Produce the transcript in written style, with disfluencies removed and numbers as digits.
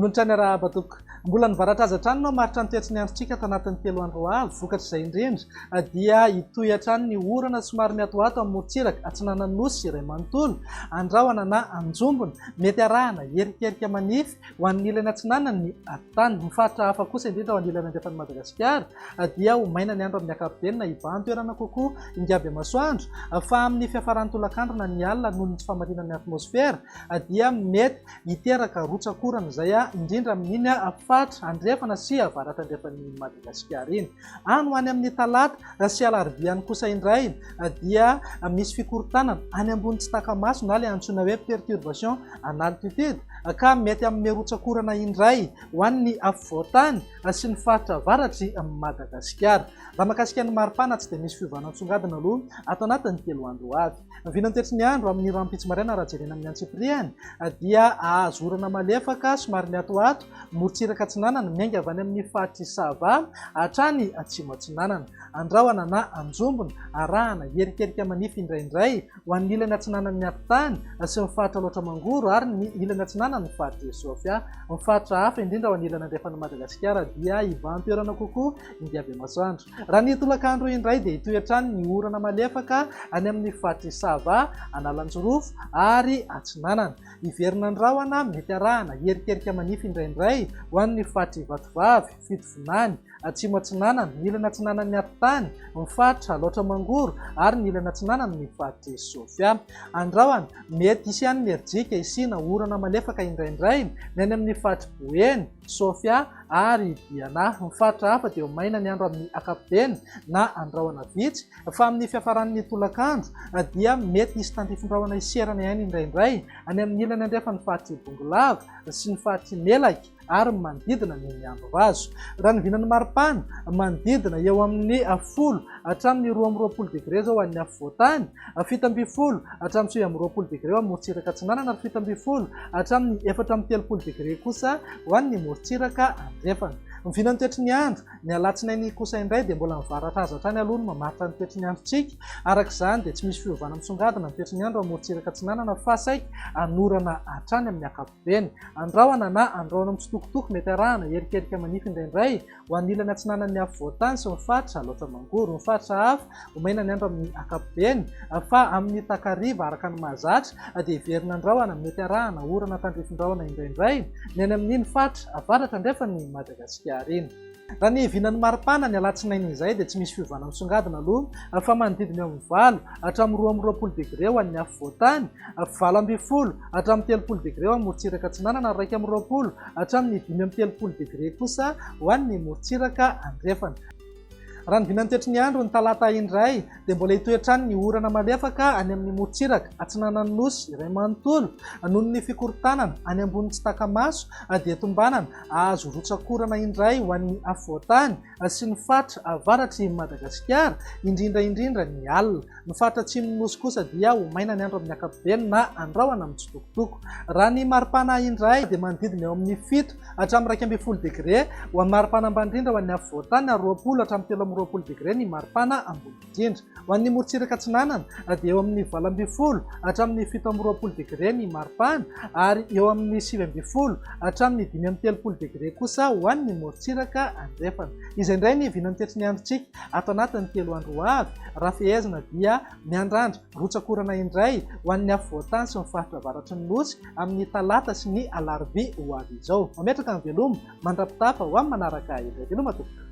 Manolotra raha batoko mbola nivaratra azy hatrany no maritra ny toetsy ny androntsika tanatin'ny 3 andro avy vokatra izay indrindra dia itoy hatrany ny orana somary miatoato amin'ny morontsiraka atsinanan'ny nosy iray manontolo andrahona na anjombona mety arahana herikerika manify ho an'ny ilany atsinanany ny tany mifaritra hafa kosa indrindra ho an'ny ilany andrefany Madagasikara dia ho maina ny andro amin'ny ankapobeny na ivahan toerana kokoa ingaby masoandro fa amin'ny fiafaran'ny tolakandrona ny alina noho ny tsy famarinan'ny atmosfera dia mety hiteraka rotsakorana izay indrindra amin'iny fatra andrefana sy avaratra andrefan'ny Madagasikara iny. Any ho any amin'ny talata sy alarobia kosa indray dia misy fikorontanana any ambony tsy takamaso na ilay antsoina hoe perturbation en altitude ka mety amin'ny rotsakorana indray ho an'ny afovoantany sy ny faritra avaratry Madagasikara. Raha mahakasika ny maripana tsy dia misy fiovanan-tsongadina aloha ato anatin'ny 3 andro avy. Vinany toetsy ny andro amin'ny rampitso maraina raha jerena amin'ny antsipriany dia azorana malefaka somary miatoato morontsiraka atsinanana miainga avy any amin'ny fahatry sava hatrany atsimo atsinanana andrahona na anjombona arahana herikerika manify indraindray ho an'ny ilany atsinanan'ny atitany sy mifaritra loatra mangoro ary ny ilany atsinanany fahatry sofia mifaritra hafa indrindra ho an'ny ilany andrefan'ny Madagasikara dia ivahan-toerana kokoa ingaby masoandro. Raha ny tolakandro indray dia itoy hatrany ny orana malefaka any amin'ny fahatry sava analanjorofo ary atsinanana iverina andrahona mety arahana herikerika manify indraindray ho an'ny fahatry vatovavy fitovinany atsimo atsinanana ny ilany atsinanan'ny atitany mifaritra loatra mangoro ary ny ilany atsinanana ny fahatry sofia andrahona mety hisy any merjika isina orana malefaka indraindray ny any amin'ny fahatry boeny sofia ary diana mifaritra hafa dia maina ny andro amin'ny ankapobeny na andrahona vitsy fa amin'ny fiafaran'ny tolakandro dia mety hisy tantifondrahona iserana ihany indraindray any amin'ny ilany andrefan'ny fahatry bongolava sy ny fahatry melaky ary manodidina ny ambovazo. Raha ny vinan'ny maripana manodidina eo amin'ny 10 hatramin'ny 12 degré zao an'ny afovoantany 17 hatramin'ny 20 degré ho an'ny morontsiraka atsinanana ary 17 hatramin'ny 430 degré kosa ho an'ny morontsiraka andrefana. Mivinany toetry ny andro ny alatsinainy kosa indray dia mbola mivaratra azy hatrany aloha no mamaritra ny toetry ny androntsika arak'izany dia tsy misy fiovana misongadina ny toetry ny andro amin'ny morontsiraka atsinanana fa saika anorana hatrany amin'ny ankapobeny andrahona na andrahona mitsitokotoko mety arahana herikerika manify indraindray ho an'ny ilany atsinanan'ny afovoantany sy mifaritra loatra mangoro mifaritra hafa ho maina ny andro amin'ny ankapobeny fa amin'ny takariva araka ny mahazatra dia iverina andrahona mety arahana orana tandrifondrahona indraindray ny any amin'iny faritra avaratra andrefan'ny Madagasikara iny. Raha ny vinan'ny maripana ny alatsinainy izay dia tsy misy fiovana misongadina aloha fa manodidina eo amin'ny 9 hatramin'ny 20 degré ho an'ny afovoantany 9 hatramin'ny 30 degré ho an'ny morontsiraka atsinanana ary 20 hatramin'ny 30 degré kosa ho an'ny morontsiraka andrefana. Raha ny vinany toetry ny andro ny talata indray dia mbola hitoy hatrany ny orana malefaka any amin'ny morontsiraka atsinanan'ny nosy iray manontolo noho ny fikorontanana any ambony tsy takamaso dia tombanana azo rotsakorana indray ho an'ny afovoantany sy ny faritra avaratry Madagasikara indrindra ny alina. Ny faritra atsimony nosy kosa dia ho maina ny andro amin'ny ankapobeny na andrahona mitsitokotoko. Raha ny maripana indray dia manodidina eo amin'ny 7 hatramin'ny 12 degré ho an'ny maripana ambany indrindra ho an'ny afovoantany ary 20 hatramin'ny 20 degré ny maripana ambony indrindra. Ho an'ny morontsiraka atsinanana dia eo amin'ny 12 hatramin'ny 17 degré ny maripana ary eo amin'ny 9 hatramin'ny 30 degré kosa ho an'ny morontsiraka andrefana. Izay indray ny vinany toetry ny androntsika ato anatin'ny 3 andro avy. Raha fehezina dia miandrandra rotsakorana indray ho an'ny afovoantany sy ny faritra avaratry ny nosy amin'ny talata sy ny alarobia ho avy izao. Mametraka ny veloma mandrapitafa ho amin'ny manaraka indray. Veloma tompoko.